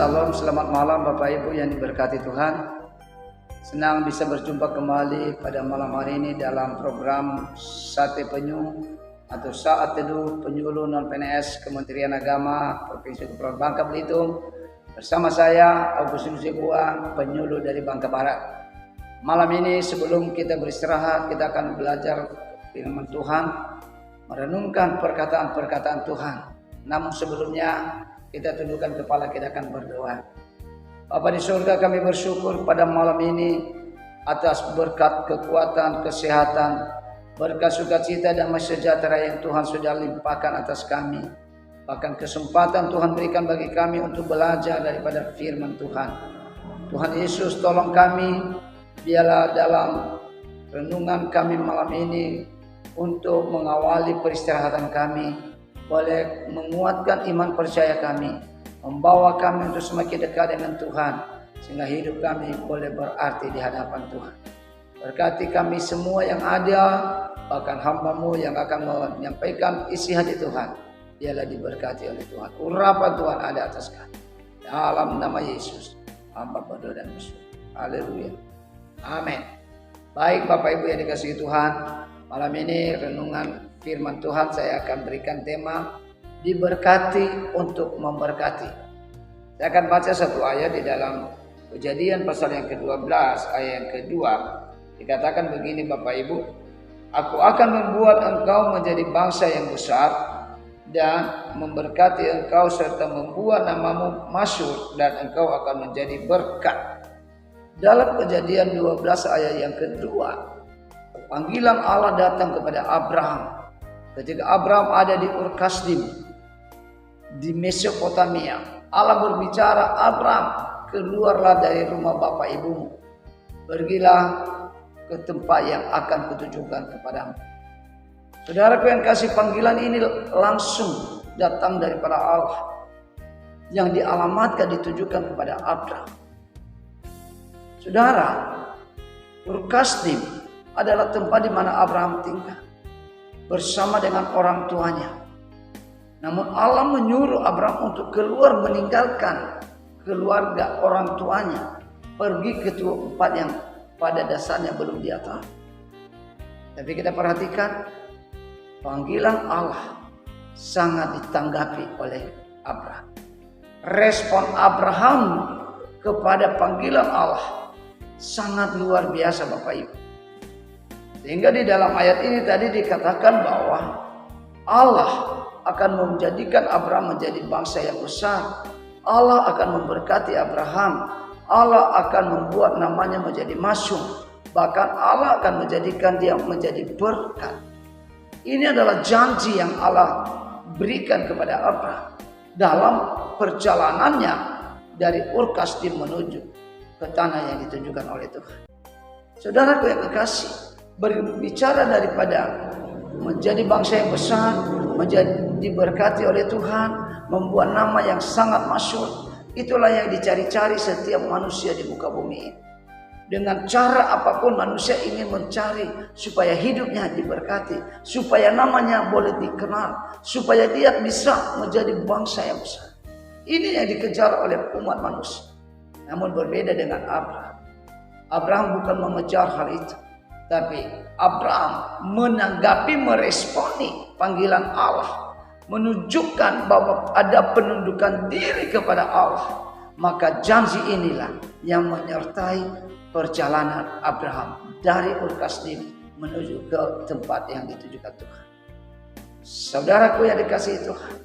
Salam, selamat malam Bapak Ibu yang diberkati Tuhan. Senang bisa berjumpa kembali pada malam hari ini dalam program Sate Penyu atau Saat Teduh Penyuluh Non-PNS Kementerian Agama Provinsi Kepulauan Bangka Belitung. Bersama saya Agustinus Jegua, penyuluh dari Bangka Barat. Malam ini sebelum kita beristirahat, kita akan belajar firman Tuhan, merenungkan perkataan-perkataan Tuhan. Namun sebelumnya kita tundukkan kepala, kita akan berdoa. Bapa di surga, kami bersyukur pada malam ini atas berkat kekuatan, kesehatan, berkat sukacita dan sejahtera yang Tuhan sudah limpahkan atas kami. Bahkan kesempatan Tuhan berikan bagi kami untuk belajar daripada firman Tuhan. Tuhan Yesus, tolong kami, biarlah dalam renungan kami malam ini untuk mengawali peristirahatan kami, boleh menguatkan iman percaya kami, membawa kami untuk semakin dekat dengan Tuhan, sehingga hidup kami boleh berarti di hadapan Tuhan. Berkati kami semua yang ada, bahkan hamba-Mu yang akan menyampaikan isi hati Tuhan, biarlah diberkati oleh Tuhan. Urapan Tuhan ada atas kami. Dalam nama Yesus, hamba berdoa dan bersyukur. Haleluya. Amin. Baik Bapak Ibu yang dikasihi Tuhan, malam ini renungan firman Tuhan saya akan berikan tema diberkati untuk memberkati. Saya akan baca satu ayat di dalam Kejadian pasal yang ke-12 ayat yang kedua. Dikatakan begini Bapak Ibu, aku akan membuat engkau menjadi bangsa yang besar dan memberkati engkau serta membuat namamu masyhur dan engkau akan menjadi berkat. Dalam Kejadian 12 ayat yang kedua, panggilan Allah datang kepada Abraham. Ketika Abraham ada di Ur Kasdim, di Mesopotamia, Allah berbicara, Abraham, keluarlah dari rumah bapak ibumu, pergilah ke tempat yang akan kutunjukkan kepadamu. Saudaraku yang kasih, panggilan ini langsung datang daripada Allah, yang dialamatkan ditujukan kepada Abraham. Saudara, Ur Kasdim adalah tempat di mana Abraham tinggal bersama dengan orang tuanya. Namun Allah menyuruh Abraham untuk keluar meninggalkan keluarga orang tuanya, pergi ke tempat yang pada dasarnya belum dia tahu. Tapi kita perhatikan, panggilan Allah sangat ditanggapi oleh Abraham. Respon Abraham kepada panggilan Allah sangat luar biasa Bapak Ibu. Sehingga di dalam ayat ini tadi dikatakan bahwa Allah akan menjadikan Abraham menjadi bangsa yang besar. Allah akan memberkati Abraham. Allah akan membuat namanya menjadi masyhur. Bahkan Allah akan menjadikan dia menjadi berkat. Ini adalah janji yang Allah berikan kepada Abraham dalam perjalanannya dari Ur Kasdim menuju ke tanah yang ditunjukkan oleh Tuhan. Saudaraku yang kekasih, berbicara daripada menjadi bangsa yang besar, menjadi diberkati oleh Tuhan, membuat nama yang sangat masyhur, itulah yang dicari-cari setiap manusia di muka bumi ini. Dengan cara apapun manusia ingin mencari supaya hidupnya diberkati, supaya namanya boleh dikenal, supaya dia bisa menjadi bangsa yang besar. Ini yang dikejar oleh umat manusia. Namun berbeda dengan Abraham. Abraham bukan mengejar hal itu, tapi Abraham menanggapi, meresponi panggilan Allah, menunjukkan bahwa ada penundukan diri kepada Allah. Maka janji inilah yang menyertai perjalanan Abraham dari Ur Kasdim menuju ke tempat yang ditujukan Tuhan. Saudaraku yang dikasihi Tuhan,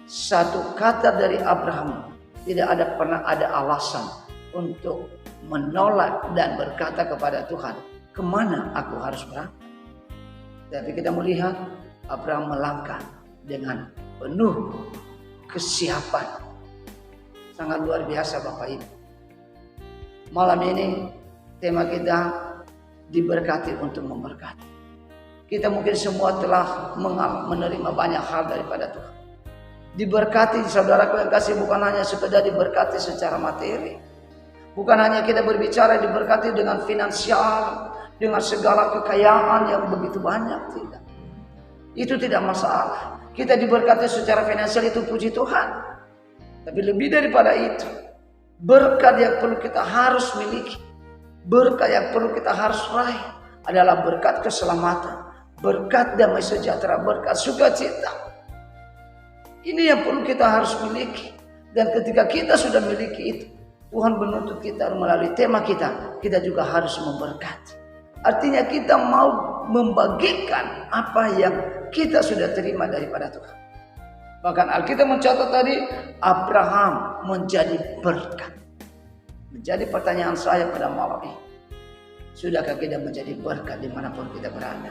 satu kata dari Abraham tidak pernah ada alasan untuk menolak dan berkata kepada Tuhan, kemana aku harus berangkat? Tapi kita melihat Abraham melangkah dengan penuh kesiapan. Sangat luar biasa Bapak Ibu. Malam ini tema kita diberkati untuk memberkati. Kita mungkin semua telah menerima banyak hal daripada Tuhan. Diberkati saudaraku yang kasih bukan hanya sekedar diberkati secara materi. Bukan hanya kita berbicara diberkati dengan finansial, dengan segala kekayaan yang begitu banyak, tidak. Itu tidak masalah. Kita diberkati secara finansial itu puji Tuhan. Tapi lebih daripada itu, Berkat yang perlu kita harus miliki, berkat yang perlu kita harus raih adalah berkat keselamatan, berkat damai sejahtera, berkat sukacita. Ini yang perlu kita harus miliki. Dan ketika kita sudah miliki itu, Tuhan menuntut kita melalui tema kita juga harus memberkati. Artinya kita mau membagikan apa yang kita sudah terima daripada Tuhan. Bahkan Alkitab mencatat tadi, Abraham menjadi berkat. Menjadi pertanyaan saya pada malam ini, sudahkah kita menjadi berkat dimanapun kita berada?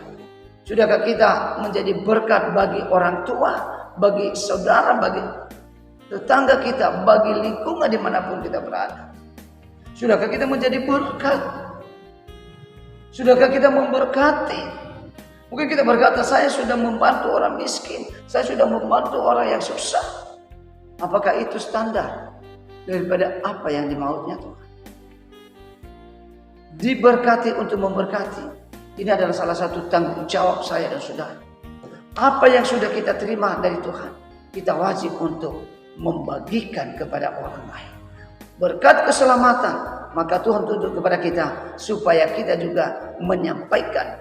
Sudahkah kita menjadi berkat bagi orang tua, bagi saudara, bagi tetangga kita, bagi lingkungan dimanapun kita berada? Sudahkah kita menjadi berkat? Sudahkah kita memberkati? Mungkin kita berkata, saya sudah membantu orang miskin, saya sudah membantu orang yang susah. Apakah itu standar daripada apa yang dimaunya Tuhan? Diberkati untuk memberkati. Ini adalah salah satu tanggung jawab saya dan saudara. Apa yang sudah kita terima dari Tuhan, kita wajib untuk membagikan kepada orang lain. Berkat keselamatan, maka Tuhan tuntut kepada kita supaya kita juga menyampaikan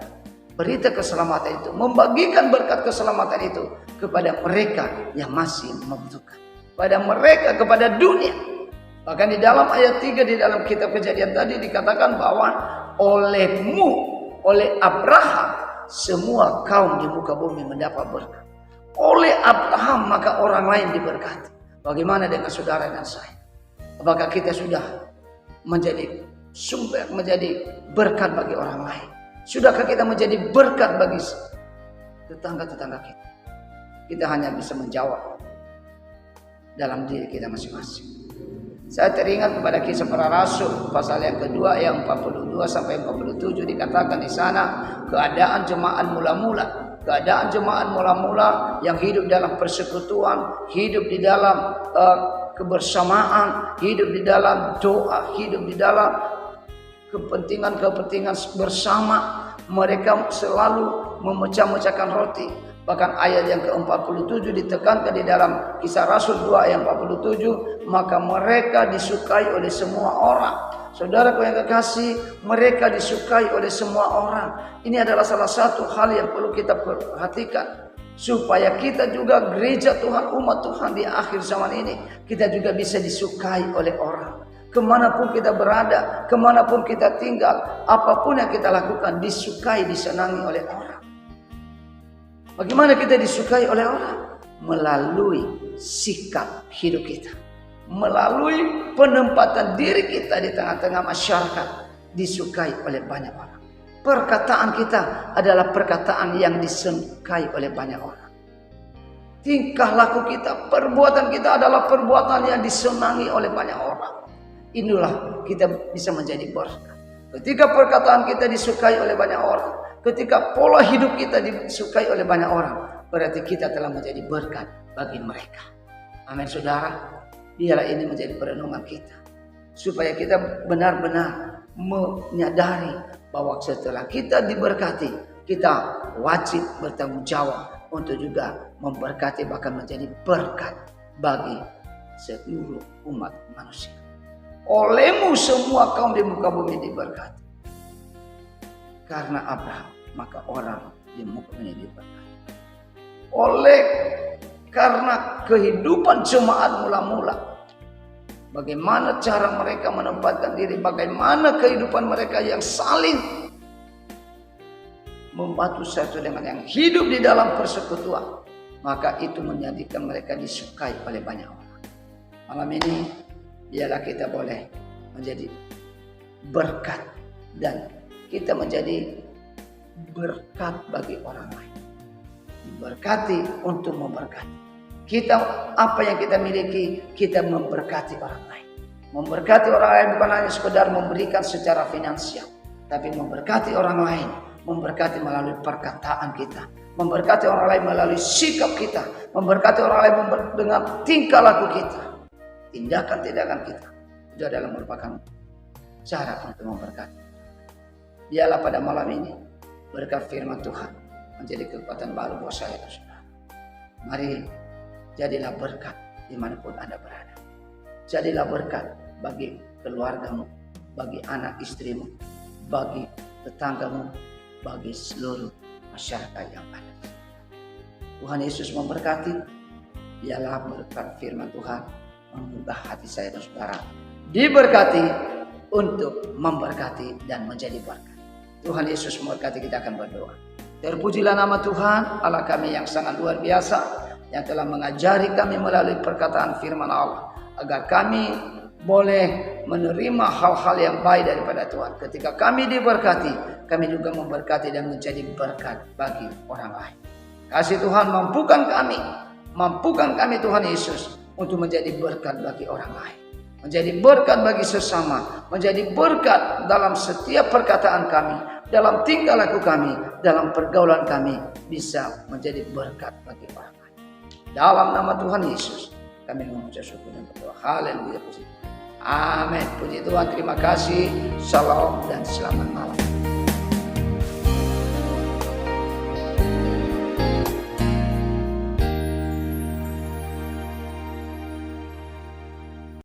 berita keselamatan itu, membagikan berkat keselamatan itu kepada mereka yang masih membutuhkan, pada mereka, kepada dunia. Bahkan di dalam ayat 3 di dalam kitab Kejadian tadi dikatakan bahwa olehmu, oleh Abraham, semua kaum di muka bumi mendapat berkat. Oleh Abraham maka orang lain diberkati. Bagaimana dengan saudara dan saya? Apakah kita sudah menjadi sumber, menjadi berkat bagi orang lain? Sudahkah kita menjadi berkat bagi tetangga-tetangga kita? Kita hanya bisa menjawab dalam diri kita masing-masing. Saya teringat kepada Kisah Para Rasul pasal yang kedua ayat 42 sampai 47 dikatakan di sana keadaan jemaat mula-mula yang hidup dalam persekutuan, hidup di dalam kebersamaan, hidup di dalam doa, hidup di dalam kepentingan bersama. Mereka selalu memecah-mecahkan roti. Bahkan ayat yang ke-47 ditekankan di dalam Kisah Rasul 2 ayat 47, maka mereka disukai oleh semua orang. Saudaraku yang kekasih, mereka disukai oleh semua orang. Ini adalah salah satu hal yang perlu kita perhatikan, supaya kita juga gereja Tuhan, umat Tuhan di akhir zaman ini, kita juga bisa disukai oleh orang. Kemanapun kita berada, kemanapun kita tinggal, apapun yang kita lakukan disukai, disenangi oleh orang. Bagaimana kita disukai oleh orang? Melalui sikap hidup kita, melalui penempatan diri kita di tengah-tengah masyarakat, disukai oleh banyak orang. Perkataan kita adalah perkataan yang disukai oleh banyak orang. Tingkah laku kita, perbuatan kita adalah perbuatan yang disenangi oleh banyak orang. Inilah kita bisa menjadi berkat. Ketika perkataan kita disukai oleh banyak orang, ketika pola hidup kita disukai oleh banyak orang, berarti kita telah menjadi berkat bagi mereka. Amin saudara. Biarlah ini menjadi perenungan kita, supaya kita benar-benar menyadari bahwa setelah kita diberkati, kita wajib bertanggung jawab untuk juga memberkati, bahkan menjadi berkat bagi seluruh umat manusia. Olehmu semua kaum di muka bumi diberkati. Karena Abraham, maka orang di muka bumi diberkati. Karena kehidupan jemaat mula-mula, bagaimana cara mereka menempatkan diri, bagaimana kehidupan mereka yang saling membantu satu dengan yang hidup di dalam persekutuan, maka itu menjadikan mereka disukai oleh banyak orang. Malam ini biarlah kita boleh menjadi berkat dan kita menjadi berkat bagi orang lain. Diberkati untuk memberkati. Kita, apa yang kita miliki, kita memberkati orang lain. Memberkati orang lain bukan hanya sekedar memberikan secara finansial, tapi memberkati orang lain, memberkati melalui perkataan kita, memberkati orang lain melalui sikap kita, memberkati orang lain dengan tingkah laku kita. Tindakan-tindakan kita itu adalah merupakan cara untuk memberkati. Biarlah pada malam ini berkat firman Tuhan menjadi kekuatan baru buat saya dan saudara. Mari jadilah berkat dimanapun Anda berada. Jadilah berkat bagi keluargamu, bagi anak istrimu, bagi tetanggamu, bagi seluruh masyarakat yang ada. Tuhan Yesus memberkati. Biarlah berkat firman Tuhan menggugah hati saya dan saudara. Diberkati untuk memberkati dan menjadi berkat. Tuhan Yesus memberkati. Kita akan berdoa. Terpujilah nama Tuhan Allah kami yang sangat luar biasa, yang telah mengajari kami melalui perkataan firman Allah, agar kami boleh menerima hal-hal yang baik daripada Tuhan. Ketika kami diberkati, kami juga memberkati dan menjadi berkat bagi orang lain. Kasih Tuhan mampukan kami Tuhan Yesus untuk menjadi berkat bagi orang lain, menjadi berkat bagi sesama, menjadi berkat dalam setiap perkataan kami, dalam tingkah laku kami, dalam pergaulan kami, bisa menjadi berkat bagi orang lain. Dalam nama Tuhan Yesus kami mengucap syukur dan berdoa. Haleluya. Amin. Puji Tuhan. Terima kasih. Shalom dan selamat malam.